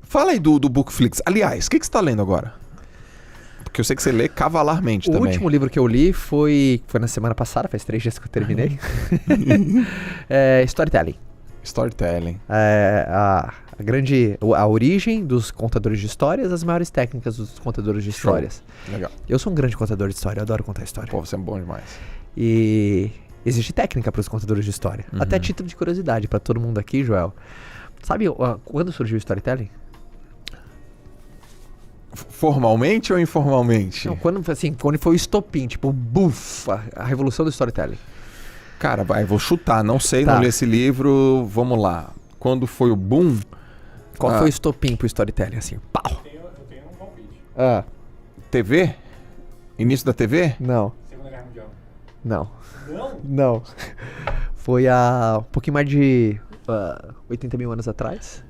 Fala aí do Bookflix. Aliás, o que você tá lendo agora? Porque eu sei que você lê cavalarmente também. O último livro que eu li foi na semana passada, faz 3 dias que eu terminei. Storytelling. Storytelling. A origem dos contadores de histórias, as maiores técnicas dos contadores de histórias. Legal. Eu sou um grande contador de história, eu adoro contar história. Pô, você é bom demais. E existe técnica para os contadores de história. Até título de curiosidade para todo mundo aqui, Joel. Sabe quando surgiu o storytelling? Formalmente ou informalmente? Não, quando foi o estopim, tipo, bufa, a revolução do storytelling. Cara, vou chutar, não sei, Tá. não li esse livro, vamos lá. Quando foi o boom? Qual foi o estopim pro storytelling, assim? Pau! Eu tenho um palpite. TV? Início da TV? Não. Segunda Guerra Mundial. Não. Não? Não. Foi há um pouquinho mais de 80 mil anos atrás.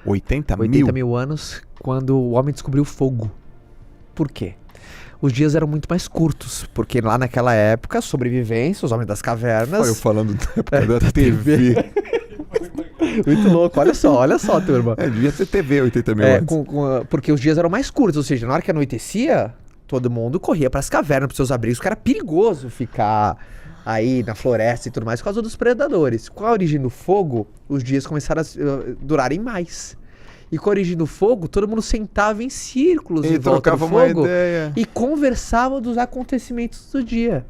80 80 mil anos, quando o homem descobriu o fogo. Por quê? Os dias eram muito mais curtos, porque lá naquela época, sobrevivência, os homens das cavernas... Olha eu falando da época da TV. Muito louco, olha só, turma. Devia ter TV 80 mil anos. Porque os dias eram mais curtos, ou seja, na hora que anoitecia, todo mundo corria pras cavernas, pros seus abrigos, porque era perigoso ficar aí na floresta e tudo mais, por causa dos predadores. Com a origem do fogo, os dias começaram a durarem mais. E com a origem do fogo, todo mundo sentava em círculos em volta do trocava uma fogo ideia. e conversava dos acontecimentos do dia.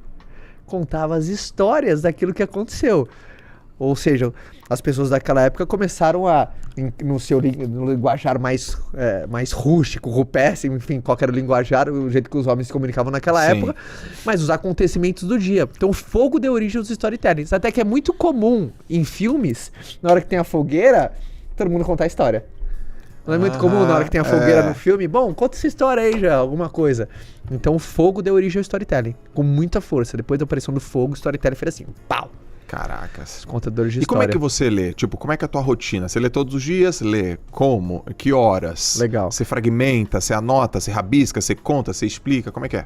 Contava as histórias daquilo que aconteceu. Ou seja, as pessoas daquela época começaram no linguajar mais rústico, rupestre, enfim, qual era o linguajar, o jeito que os homens se comunicavam naquela Sim. época, mas os acontecimentos do dia. Então o fogo deu origem aos storytellings. Até que é muito comum em filmes, na hora que tem a fogueira, todo mundo contar a história. Não é muito comum na hora que tem a fogueira no filme? Bom, conta essa história aí já, alguma coisa. Então o fogo deu origem ao storytelling, com muita força. Depois da aparição do fogo, o storytelling fez assim, pau! Caracas. Os contadores de E como história. é que você lê? Tipo, como é que é a tua rotina? Você lê todos os dias? Lê como? Que horas? Legal. Você fragmenta, você anota, você rabisca, você conta, você explica? Como é que é?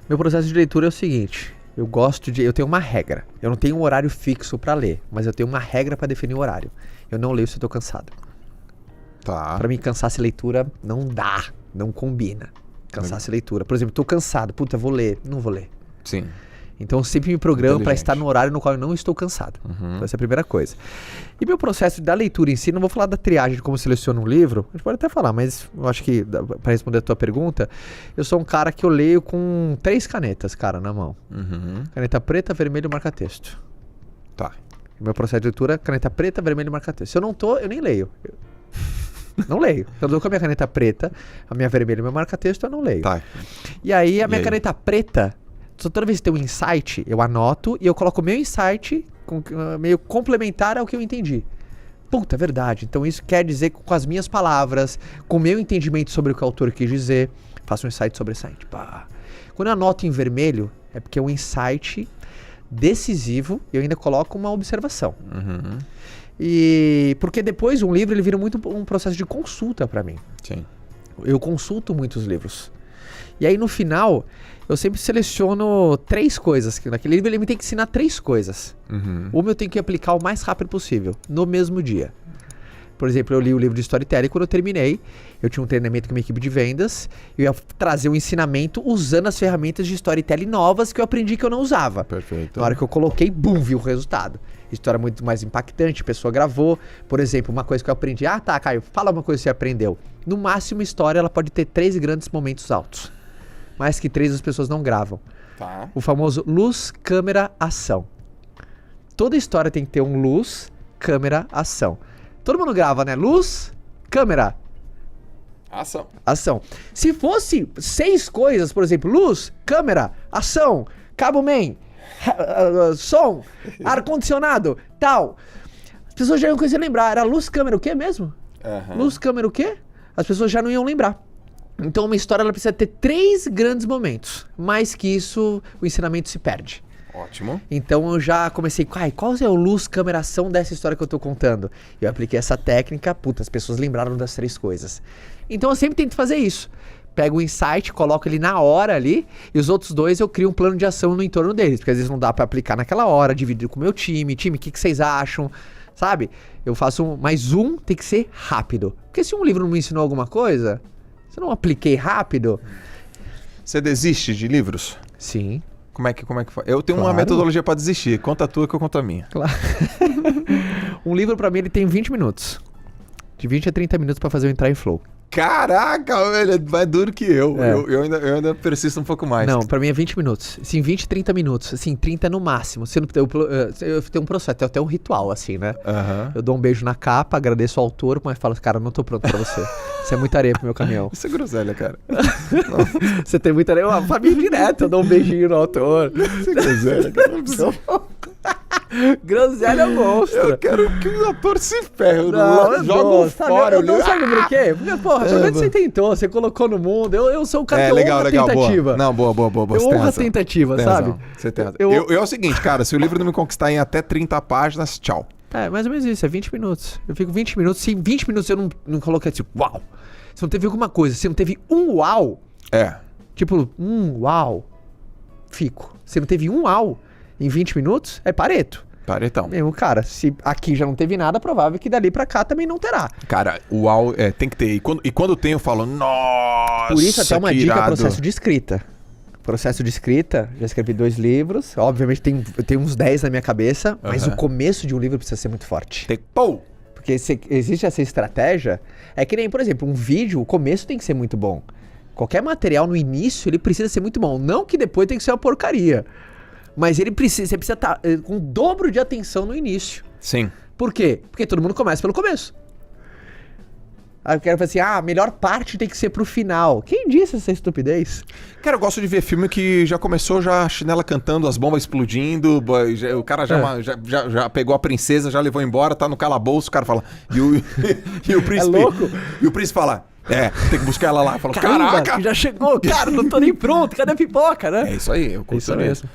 Meu processo de leitura é o seguinte, eu tenho uma regra. Eu não tenho um horário fixo pra ler, mas eu tenho uma regra pra definir o horário. Eu não leio se eu tô cansado. Tá. Pra mim, cansaço e leitura não dá, não combina. Cansaço e leitura. Por exemplo, tô cansado, puta, vou ler. Não vou ler. Sim. Então eu sempre me programo para Inteligente. estar no horário no qual eu não estou cansado. Então essa é a primeira coisa. E meu processo da leitura em si, não vou falar da triagem de como seleciono um livro, a gente pode até falar, mas eu acho que para responder a tua pergunta, eu sou um cara que eu leio com 3 canetas, cara, na mão. Caneta preta, vermelho e marca-texto. Tá. Meu processo de leitura, caneta preta, vermelho e marca-texto. Se eu não tô, eu nem leio. Não leio. Eu dou com a minha caneta preta, a minha vermelha e o meu marca-texto, eu não leio. Tá. E aí a minha aí? caneta preta, toda vez que tem um insight, eu anoto e eu coloco o meu insight meio complementar ao que eu entendi. Puta, é verdade. Então isso quer dizer com as minhas palavras, com o meu entendimento sobre o que o autor quis dizer, faço um insight sobre insight. Pá. Quando eu anoto em vermelho, é porque é um insight decisivo e eu ainda coloco uma observação. E porque depois um livro ele vira muito um processo de consulta pra mim. Sim. Eu consulto muitos livros. E aí no final, eu sempre seleciono 3 coisas. Naquele livro ele me tem que ensinar 3 coisas. Uma eu tenho que aplicar o mais rápido possível, no mesmo dia. Por exemplo, eu li o livro de storytelling, quando eu terminei, eu tinha um treinamento com uma equipe de vendas, eu ia trazer um ensinamento usando as ferramentas de storytelling novas que eu aprendi que eu não usava. Perfeito. Na hora que eu coloquei, bum, vi o resultado. História muito mais impactante, a pessoa gravou. Por exemplo, uma coisa que eu aprendi, tá, Caio, fala uma coisa que você aprendeu. No máximo, a história ela pode ter 3 grandes momentos altos. Mais que 3 as pessoas não gravam. Tá. O famoso luz, câmera, ação. Toda história tem que ter um luz, câmera, ação. Todo mundo grava, né? Luz, câmera, Ação. ação. Se fosse 6 coisas, por exemplo, luz, câmera, ação, cabo man, som, ar-condicionado, tal. As pessoas já iam conseguir lembrar. Era luz, câmera, o quê mesmo? Luz, câmera, o quê? As pessoas já não iam lembrar. Então uma história ela precisa ter 3 grandes momentos. Mais que isso, o ensinamento se perde. Ótimo. Então eu já comecei, qual é o luz, câmera, ação dessa história que eu tô contando? Eu apliquei essa técnica, as pessoas lembraram das 3 coisas. Então eu sempre tento fazer isso. Pego o insight, coloco ele na hora ali, e os outros 2 eu crio um plano de ação no entorno deles, porque às vezes não dá pra aplicar naquela hora, dividir com o meu time, o que vocês acham? sabe? Eu faço mais tem que ser rápido. Porque se um livro não me ensinou alguma coisa, se eu não apliquei rápido... Você desiste de livros? Sim. Como é que faz? Eu tenho uma Claro. metodologia pra desistir. Conta a tua que eu conto a minha. Claro. Um livro pra mim ele tem 20 minutos. De 20 a 30 minutos pra fazer eu entrar em flow. Caraca, velho, é mais duro que eu. É. Eu ainda persisto um pouco mais. Não, pra mim é 20 minutos. Assim, 20, 30 minutos. Assim, 30 no máximo. Eu tenho um processo, tem até um ritual, assim, né? Aham. Eu dou um beijo na capa, agradeço ao autor, mas falo, cara, não tô pronto pra você. Você é muita areia pro meu caminhão. Isso é groselha, cara. Você tem muita areia. Uma família direta, eu dou um beijinho no autor. Isso é groselha, cara. Não precisa. Groselha monstro. Eu quero que o ator se ferre. Não, Joga fora. Sabe por quê? Porque, porra, pelo menos você tentou, você colocou no mundo. Eu sou o cara que honra a tentativa. Boa. Não, boa. Eu Você tem honro a razão. tentativa, Tem sabe? razão. Você tem razão. Eu- Eu é o seguinte, cara, se o livro não me conquistar em até 30 páginas, tchau. É, mais ou menos isso, é 20 minutos. Eu fico 20 minutos, se em 20 minutos eu não coloquei tipo, uau. Se não teve alguma coisa, se não teve um uau, É. tipo, uau, fico. Se não teve um uau em 20 minutos, é Pareto. Paretão. Mesmo, cara, se aqui já não teve nada, provável que dali pra cá também não terá. Cara, uau, tem que ter. E quando tem, eu falo, nossa, Por isso, até uma que dica, irado. processo de escrita. Processo de escrita, já escrevi 2 livros. Obviamente eu tenho uns 10 na minha cabeça, mas Aham. o começo de um livro precisa ser muito forte. Tem pô! Porque existe essa estratégia. É que nem, por exemplo, um vídeo, o começo tem que ser muito bom. Qualquer material no início, ele precisa ser muito bom. Não que depois tem que ser uma porcaria. Mas você precisa estar com o dobro de atenção no início. Sim. Por quê? Porque todo mundo começa pelo começo. Aí eu quero falar assim, a melhor parte tem que ser pro final. Quem disse essa estupidez? Cara, eu gosto de ver filme que já começou já a chinela cantando, as bombas explodindo, o cara já pegou a princesa, já levou embora, tá no calabouço, o cara fala... E o príncipe... É louco? E o príncipe fala... tem que buscar ela lá. Fala, Caramba, caraca! já chegou, cara, não tô nem pronto, cadê a pipoca, né? É isso aí, eu curto Isso mesmo. mesmo.